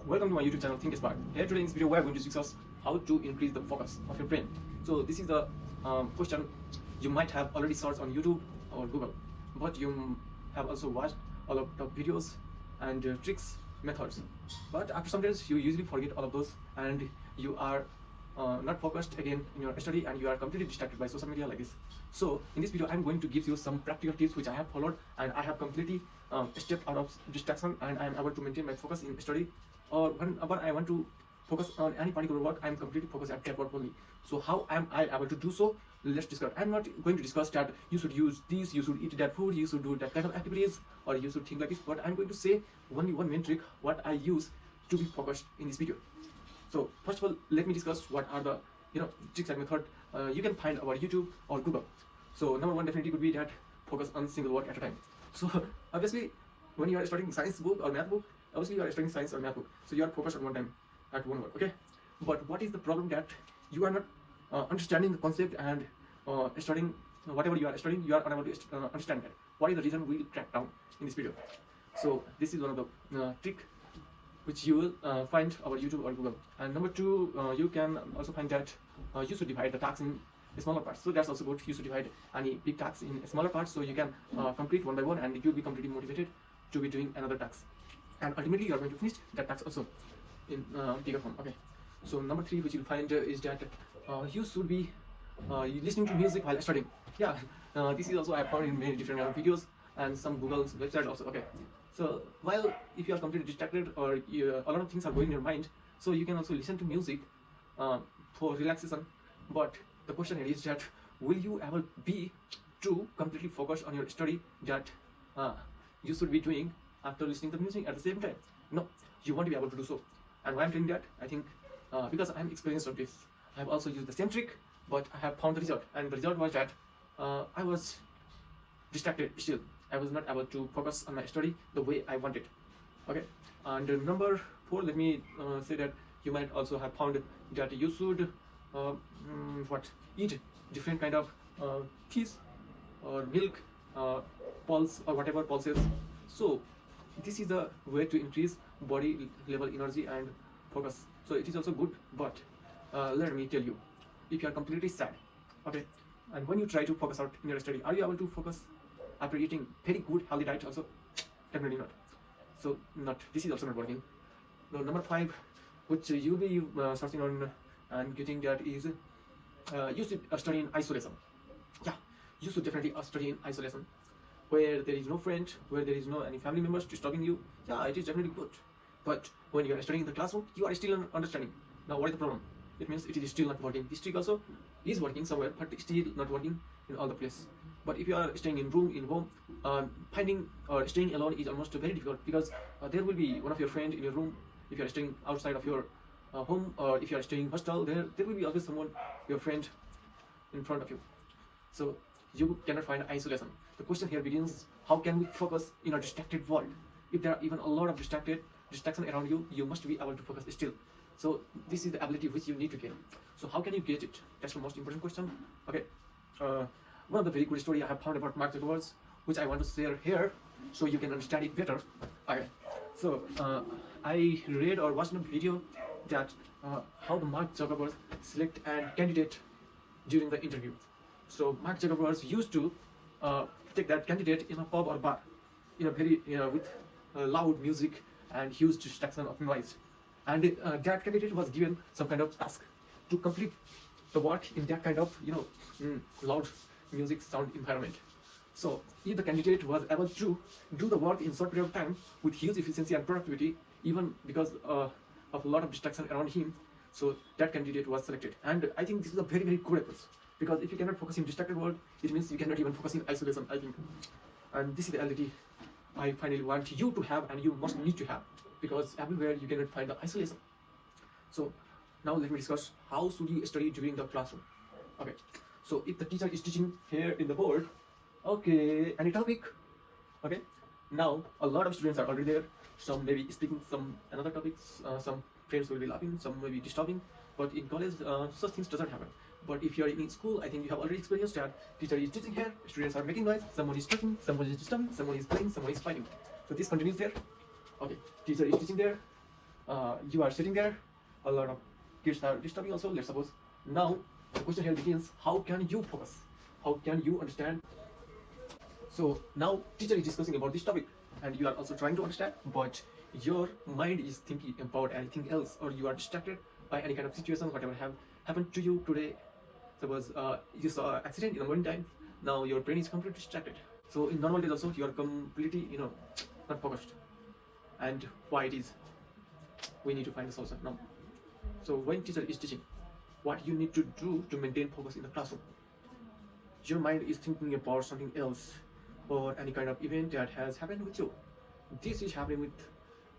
Welcome to my YouTube channel Think Smart. Here today in this video we are going to discuss how to increase the focus of your brain. So this is the question you might have already searched on YouTube or Google, but you have also watched all of the videos and tricks, methods. But after some days you usually forget all of those and you are not focused again in your study and you are completely distracted by social media like this. So in this video I'm going to give you some practical tips which I have followed and I have completely stepped out of distraction and I am able to maintain my focus in study, or whenever I want to focus on any particular work I am completely focused at that work only. So how am I able to do so? Let's discuss. I'm not going to discuss that you should use this, you should eat that food, you should do that kind of activities, or you should think like this, but I'm going to say only one main trick what I use to be focused in this video. So first of all, let me discuss what are the tricks and method you can find over YouTube or Google. So number one definitely could be that focus on single work at a time. So obviously when you are studying science book or math book, obviously you are studying science or math book, so you are focused on one time at one work, okay? But what is the problem that you are not understanding the concept and studying whatever you are studying, you are unable to understand that. What is the reason? We'll track down in this video. So this is one of the trick which you will find over YouTube or Google. And number two, you can also find that you should divide the tasks in smaller parts. So that's also good. You should divide any big tasks in smaller parts so you can complete one by one and you'll be completely motivated to be doing another task. And ultimately you are going to finish that task also in bigger form, okay? So number three which you'll find is that you should be listening to music while studying. Yeah, this is also I found in many different videos and some Google's website also, okay? So while if you are completely distracted or a lot of things are going in your mind, so you can also listen to music for relaxation. But the question here is that will you ever be to completely focus on your study that you should be doing after listening to music at the same time? No, you won't be able to do so. And why I'm doing that, I think because I'm experienced of this, I have also used the same trick, but I have found the result, and the result was that I was distracted still. I was not able to focus on my study the way I wanted, okay? And number four, let me say that you might also have found that you should eat different kind of cheese or milk, pulse or whatever pulses. So this is the way to increase body level energy and focus. So it is also good, but let me tell you, if you are completely sad, okay, and when you try to focus out in your study, are you able to focus after eating very good healthy diet also? Definitely not. So this is also not working. Now number five, which you'll be searching on and getting, that is you should study in isolation. Yeah, you should definitely study in isolation, where there is no friend, where there is no any family members disturbing you. Yeah, it is definitely good. But when you are studying in the classroom, you are still understanding. Now what is the problem? It means it is still not working. This trick also is working somewhere, but still not working in all the place. But if you are staying in home, finding or staying alone is almost very difficult, because there will be one of your friend in your room. If you are staying outside of your home, or if you are staying hostel, there will be always someone, your friend, in front of you. So you cannot find isolation. The question here begins: how can we focus in a distracted world? If there are even a lot of distraction around you, you must be able to focus still. So this is the ability which you need to get. So how can you get it? That's the most important question. Okay, one of the very good story I have found about Mark Zuckerberg, which I want to share here so you can understand it better. Okay, so I read or watched a video that how the Mark Zuckerberg select a candidate during the interview. So Mark Zuckerberg used to take that candidate in a pub or bar in a very with loud music and huge distraction of noise, and that candidate was given some kind of task to complete the work in that kind of loud music sound environment. So if the candidate was able to do the work in short period of time with huge efficiency and productivity, even because of a lot of distraction around him, so that candidate was selected. And I think this is a very, very good approach, because if you cannot focus in distracted world, it means you cannot even focus in isolation, I think. And this is the reality I finally want you to have, and you must need to have, because everywhere you cannot find the isolation. So now let me discuss how should you study during the classroom. Okay, so if the teacher is teaching here in the board, okay, any topic, okay, now a lot of students are already there. Some may be speaking some another topics, some friends will be laughing, some may be disturbing. But in college such things doesn't happen. But if you are in school, I think you have already experienced that teacher is teaching here, students are making noise, someone is talking, someone is disturbing, someone is playing, someone is fighting. So this continues there. Okay, teacher is teaching there, You are sitting there, a lot of kids are disturbing also, let's suppose. Now the question here begins, how can you focus, how can you understand? So now teacher is discussing about this topic and you are also trying to understand, but your mind is thinking about anything else, or you are distracted by any kind of situation, whatever have happened to you today. Suppose you saw an accident in the morning time, now your brain is completely distracted. So in normal days also you are completely, not focused. And why it is? We need to find the solution now. So when teacher is teaching, what you need to do to maintain focus in the classroom? Your mind is thinking about something else or any kind of event that has happened with you. This is happening with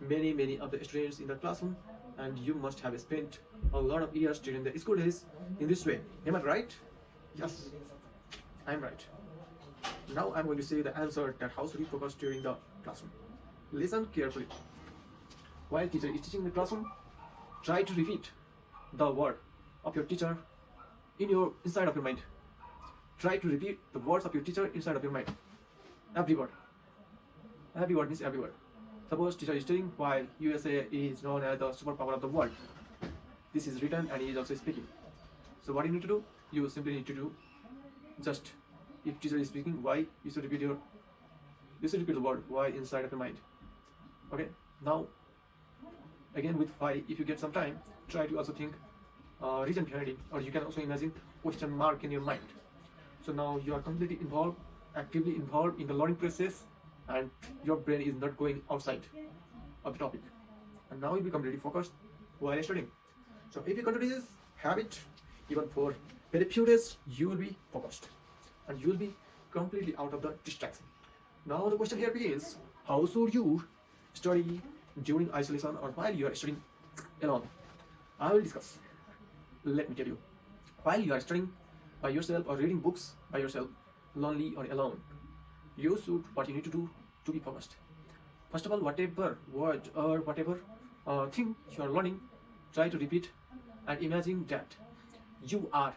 many of the students in the classroom, and you must have spent a lot of years during the school days in this way. Am I right? Yes, I'm right. Now I'm going to say the answer that how should you focus during the classroom. Listen carefully. While teacher is teaching in the classroom, try to repeat the word of your teacher inside of your mind. Try to repeat the words of your teacher inside of your mind. Every word. Every word means every word. Suppose teacher is telling why USA is known as the superpower of the world. This is written and he is also speaking. So what you need to do? You simply need to do just, if teacher is speaking why, you should repeat the word why inside of your mind. Okay. Now again with why, if you get some time, try to also think reason behind it, or you can also imagine question mark in your mind. So now you are completely involved, actively involved in the learning process, and your brain is not going outside of the topic. And now you become really focused while studying. So if you continue this habit, even for very few days, you will be focused and you will be completely out of the distraction. Now the question here begins, how should you study during isolation or while you are studying alone? I will discuss. Let me tell you, while you are studying by yourself or reading books by yourself, lonely or alone, what you need to do to be focused. First of all, whatever word or whatever thing you are learning, try to repeat and imagine that you are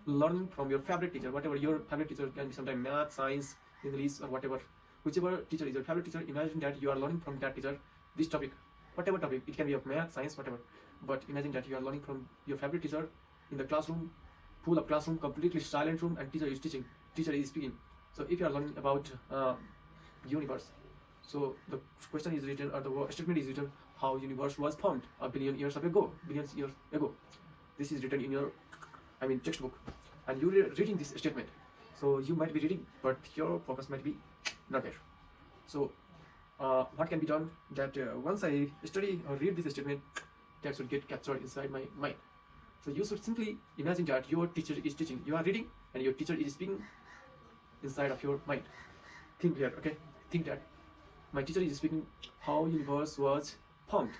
learning from your favorite teacher. Whatever your favorite teacher can be, sometimes math, science, English, or whatever. Whichever teacher is your favorite teacher, imagine that you are learning from that teacher this topic, whatever topic. It can be of math, science, whatever. But imagine that you are learning from your favorite teacher in the classroom, full of classroom, completely silent room, and teacher is teaching, teacher is speaking. So if you are learning about universe, so the question is written, or the statement is written, how universe was formed a billions years ago. This is written in your, textbook, and you are reading this statement. So you might be reading, but your focus might be not there. So what can be done? That once I study or read this statement, that should get captured inside my mind. So you should simply imagine that your teacher is teaching, you are reading, and your teacher is speaking inside of your mind. Think here, okay? Think that my teacher is speaking how universe was formed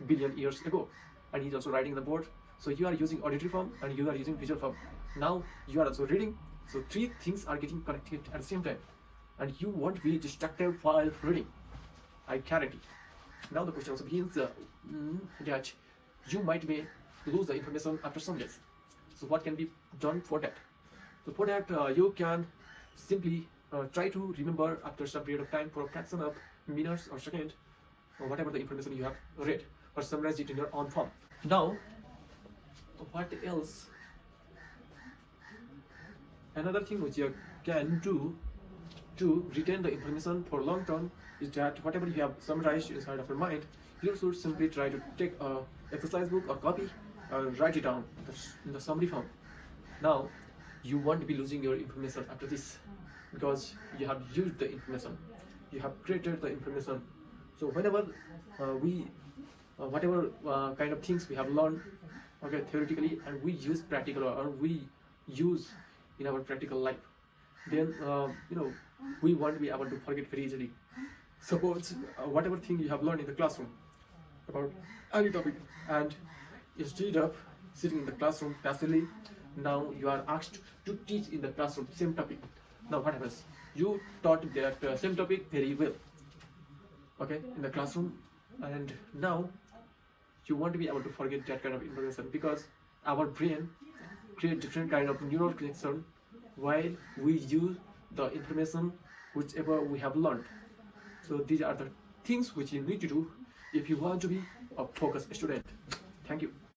billion years ago, and he's also writing the board. So you are using auditory form and you are using visual form. Now you are also reading. So three things are getting connected at the same time, and you won't be distracted while reading. I guarantee. Now the question also begins that you might may lose the information after some days. So what can be done for that? So for that, you can simply try to remember after some period of time, for a fraction of minutes or second, or whatever the information you have read, or summarize it in your own form. Now, what else? Another thing which you can do to retain the information for long term is that whatever you have summarized inside of your mind, you should simply try to take a exercise book or copy and write it down in the summary form. Now you won't be losing your information after this, because you have used the information, you have created the information. So whenever whatever kind of things we have learned, okay, theoretically, and we use practical, or we use in our practical life, then we won't be able to forget very easily. Suppose whatever thing you have learned in the classroom about any topic, and instead of sitting in the classroom passively, now you are asked to teach in the classroom same topic. Now what happens? You taught that same topic very well, okay, in the classroom, and now you won't be able to forget that kind of information, because our brain create different kind of neural connection while we use the information whichever we have learned. So these are the things which you need to do if you want to be a focused student. Thank you.